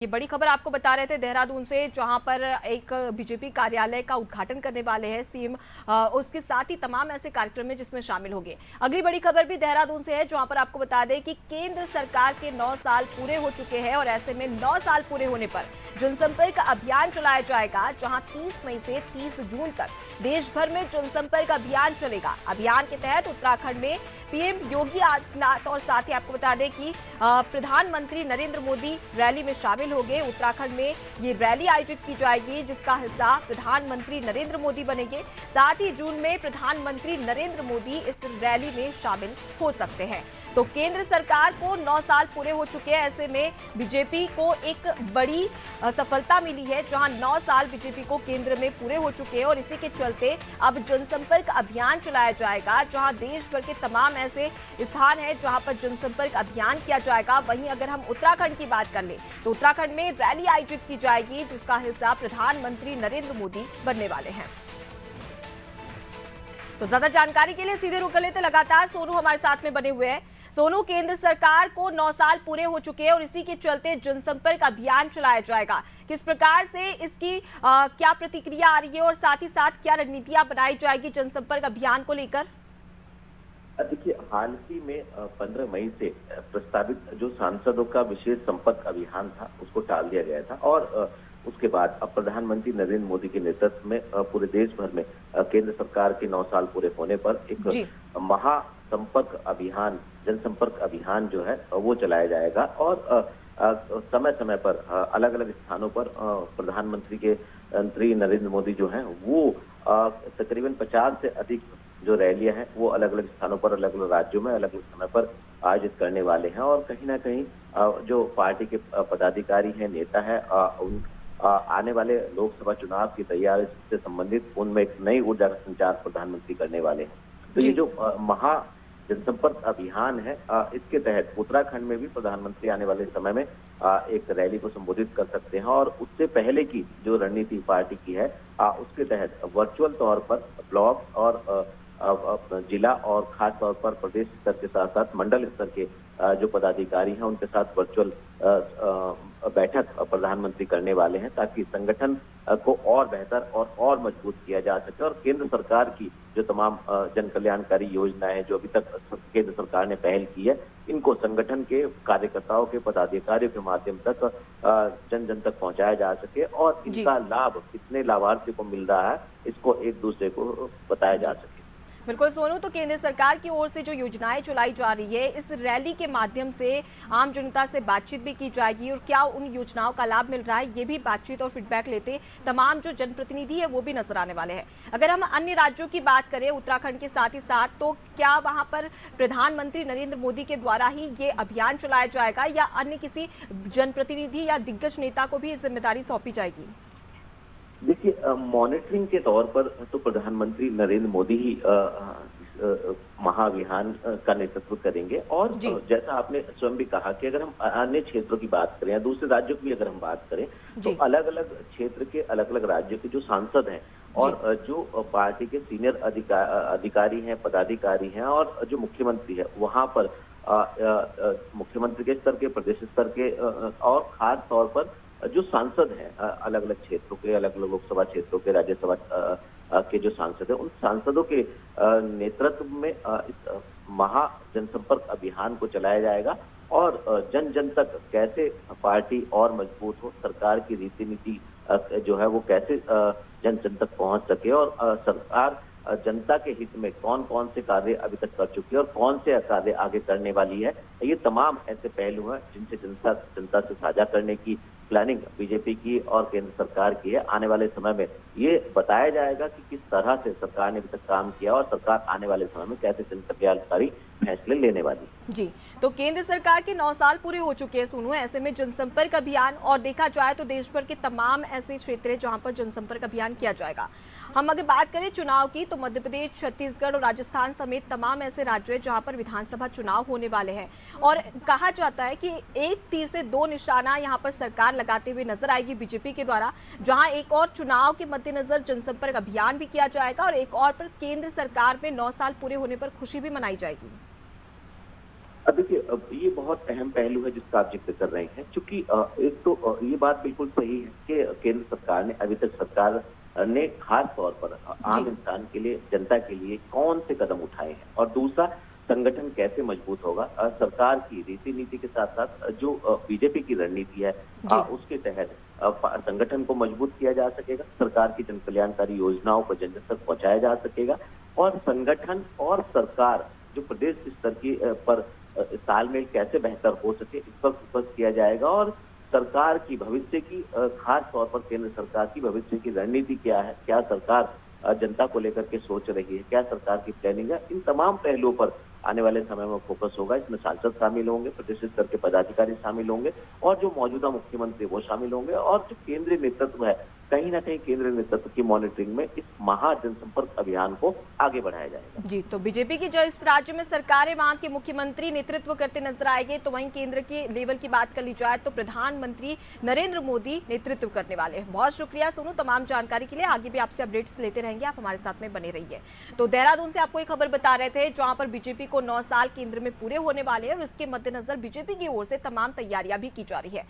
ये बड़ी खबर आपको बता रहे थे देहरादून से, जहां पर एक बीजेपी कार्यालय का उद्घाटन करने वाले हैं सीएम। उसके साथ ही तमाम ऐसे कार्यक्रम हैं जिसमें शामिल होंगे। अगली बड़ी खबर भी देहरादून से है, जहां पर आपको बता दें कि केंद्र सरकार के 9 साल पूरे हो चुके हैं और ऐसे में 9 साल पूरे होने पर जनसंपर्क अभियान चलाया जाएगा, जहां 30 मई से 30 जून तक देश भर में जनसंपर्क अभियान चलेगा। अभियान के तहत उत्तराखंड में पीएम योगी आदित्यनाथ और साथ ही आपको बता दें कि प्रधानमंत्री नरेंद्र मोदी रैली में शामिल होंगे। उत्तराखंड में ये रैली आयोजित की जाएगी, जिसका हिस्सा प्रधानमंत्री नरेंद्र मोदी बनेंगे। साथ ही जून में प्रधानमंत्री नरेंद्र मोदी इस रैली में शामिल हो सकते हैं। तो केंद्र सरकार को 9 साल पूरे हो चुके हैं, ऐसे में बीजेपी को एक बड़ी सफलता मिली है, जहां 9 साल बीजेपी को केंद्र में पूरे हो चुके हैं और इसी के चलते अब जनसंपर्क अभियान चलाया जाएगा, जहां देश भर के तमाम ऐसे स्थान हैं जहां पर जनसंपर्क अभियान किया जाएगा। वहीं अगर हम उत्तराखंड की बात कर लें तो उत्तराखंड में रैली आयोजित की जाएगी, जिसका हिस्सा प्रधानमंत्री नरेंद्र मोदी बनने वाले हैं। तो ज्यादा जानकारी के लिए सीधे रुक लेते, लगातार सोनू हमारे साथ में बने हुए हैं। सोनू, केंद्र सरकार को 9 साल पूरे हो चुके हैं और इसी के चलते जनसंपर्क अभियान चलाया जाएगा। किस प्रकार से इसकी क्या प्रतिक्रिया आ रही है और साथ ही साथ क्या रणनीतियां बनाई जाएगी जनसंपर्क अभियान को लेकर? देखिए, हाल ही में 15 मई से प्रस्तावित जो सांसदों का विशेष संपर्क अभियान था, उसको टाल दिया गया था और उसके बाद अब प्रधानमंत्री नरेंद्र मोदी के नेतृत्व में पूरे देश भर में केंद्र सरकार के 9 साल पूरे होने पर एक महासंपर्क अभियान, जनसंपर्क अभियान जो है वो चलाया जाएगा और समय समय पर अलग अलग स्थानों पर प्रधानमंत्री नरेंद्र मोदी जो हैं वो तकरीबन 50 से अधिक जो रैलियां हैं वो अलग अलग स्थानों पर, अलग अलग राज्यों में अलग अलग समय पर आयोजित करने वाले हैं। और कहीं ना कहीं जो पार्टी के पदाधिकारी हैं, नेता है, उन आने वाले लोकसभा चुनाव की तैयारी से संबंधित उनमें एक नई ऊर्जा का संचार प्रधानमंत्री करने वाले हैं। तो ये जो महा जनसंपर्क अभियान है, इसके तहत उत्तराखंड में भी प्रधानमंत्री आने वाले समय में एक रैली को संबोधित कर सकते हैं और उससे पहले की जो रणनीति पार्टी की है, उसके तहत वर्चुअल तौर पर ब्लॉक और जिला और खास तौर पर प्रदेश स्तर के साथ साथ मंडल स्तर के जो पदाधिकारी हैं उनके साथ वर्चुअल बैठक प्रधानमंत्री करने वाले हैं, ताकि संगठन को और बेहतर और मजबूत किया जा सके और केंद्र सरकार की जो तमाम जन कल्याणकारी योजनाएं जो अभी तक केंद्र सरकार ने पहल की है, इनको संगठन के कार्यकर्ताओं के पदाधिकारियों के माध्यम तक जन जन तक पहुंचाया जा सके और इनका लाभ कितने लाभार्थी को मिल रहा है, इसको एक दूसरे को बताया जा सके। बिल्कुल सोनू, तो केंद्र सरकार की ओर से जो योजनाएं चलाई जा रही है, इस रैली के माध्यम से आम जनता से बातचीत भी की जाएगी और क्या उन योजनाओं का लाभ मिल रहा है, ये भी बातचीत और फीडबैक लेते तमाम जो जनप्रतिनिधि है वो भी नजर आने वाले हैं। अगर हम अन्य राज्यों की बात करें उत्तराखंड के साथ ही साथ, तो क्या वहां पर प्रधानमंत्री नरेंद्र मोदी के द्वारा ही ये अभियान चलाया जाएगा या अन्य किसी जनप्रतिनिधि या दिग्गज नेता को भी जिम्मेदारी सौंपी जाएगी? देखिए, मॉनिटरिंग के तौर पर तो प्रधानमंत्री नरेंद्र मोदी ही महाअभियान का नेतृत्व करेंगे और जैसा आपने स्वयं भी कहा कि अगर हम अन्य क्षेत्रों की बात करें या दूसरे राज्यों की भी अगर हम बात करें, तो अलग अलग क्षेत्र के अलग अलग राज्यों के जो सांसद हैं और जो पार्टी के सीनियर अधिकारी हैं, पदाधिकारी हैं और जो मुख्यमंत्री है, वहां पर मुख्यमंत्री के स्तर के, प्रदेश स्तर के और खास तौर पर जो सांसद हैं अलग अलग क्षेत्रों के, अलग अलग लोकसभा क्षेत्रों के, राज्यसभा के जो सांसद हैं, उन सांसदों के नेतृत्व में इस महा जनसंपर्क अभियान को चलाया जाएगा और जन जन तक कैसे पार्टी और मजबूत हो, सरकार की रीति नीति जो है वो कैसे जन जन तक पहुंच सके और सरकार जनता के हित में कौन कौन से कार्य अभी तक कर चुकी है और कौन से कार्य आगे करने वाली है, ये तमाम ऐसे पहलू हैं जिनसे जनता से साझा करने की प्लानिंग बीजेपी की और केंद्र सरकार की है। आने वाले समय में ये बताया जाएगा कि किस तरह से सरकार ने अभी तक काम किया और सरकार आने वाले समय में कैसे जन कल्याणकारी फैसले लेने वाली। जी, तो केंद्र सरकार के 9 साल पूरे हो चुके हैं सोनू, ऐसे में जनसंपर्क अभियान और देखा जाए तो देश भर के तमाम ऐसे क्षेत्र हैं जहां पर जनसंपर्क अभियान किया जाएगा। हम अगर बात करें चुनाव की, तो मध्य प्रदेश, छत्तीसगढ़ और राजस्थान समेत तमाम ऐसे राज्य हैं जहां पर विधानसभा चुनाव होने वाले हैं और कहा जाता है कि एक तीर से 2 निशाना यहाँ पर सरकार लगाते हुए नजर आएगी बीजेपी के द्वारा, जहां एक और चुनाव के मद्देनजर जनसंपर्क अभियान भी किया जाएगा और एक और पर केंद्र सरकार में 9 साल पूरे होने पर खुशी भी मनाई जाएगी। अब देखिए, अब ये बहुत अहम पहलू है जिसका आप जिक्र कर रहे हैं, क्योंकि एक तो ये बात बिल्कुल सही है कि केंद्र सरकार ने अभी तक सरकार ने खास तौर पर आम जी। इंसान के लिए, जनता के लिए कौन से कदम उठाए हैं, और दूसरा संगठन कैसे मजबूत होगा। सरकार की रीति नीति के साथ साथ जो बीजेपी की रणनीति है, जी। उसके तहत संगठन को मजबूत किया जा सकेगा, सरकार की जन कल्याणकारी योजनाओं को जन जन तक पहुंचाया जा सकेगा, और संगठन और सरकार जो प्रदेश स्तर की पर तालमेल कैसे बेहतर हो सके, इस पर फोकस किया जाएगा। और सरकार की भविष्य की, खास तौर पर केंद्र सरकार की भविष्य की रणनीति क्या है, क्या सरकार जनता को लेकर के सोच रही है, क्या सरकार की प्लानिंग है, इन तमाम पहलुओं पर आने वाले समय में फोकस होगा। इसमें सांसद शामिल होंगे, प्रदेश स्तर के पदाधिकारी शामिल होंगे, और जो मौजूदा मुख्यमंत्री वो शामिल होंगे, और जो केंद्रीय नेतृत्व है, कहीं ना कहीं केंद्रीय नेतृत्व की मॉनिटरिंग में इस महा जनसंपर्क अभियान को आगे बढ़ाया जाएगा। जी, तो बीजेपी की जो इस राज्य में सरकार है वहां के मुख्यमंत्री नेतृत्व करते नजर आएंगे, तो वहीं केंद्र के लेवल की बात कर ली जाए तो प्रधानमंत्री नरेंद्र मोदी नेतृत्व करने वाले हैं। बहुत शुक्रिया सोनू तमाम जानकारी के लिए, आगे भी आपसे अपडेट्स लेते रहेंगे, आप हमारे साथ में बने रहिए। तो देहरादून से आपको एक खबर बता रहे थे जहां पर बीजेपी को 9 साल केंद्र में पूरे होने वाले हैं, और इसके मद्देनजर बीजेपी की ओर से तमाम तैयारियां भी की जा रही है।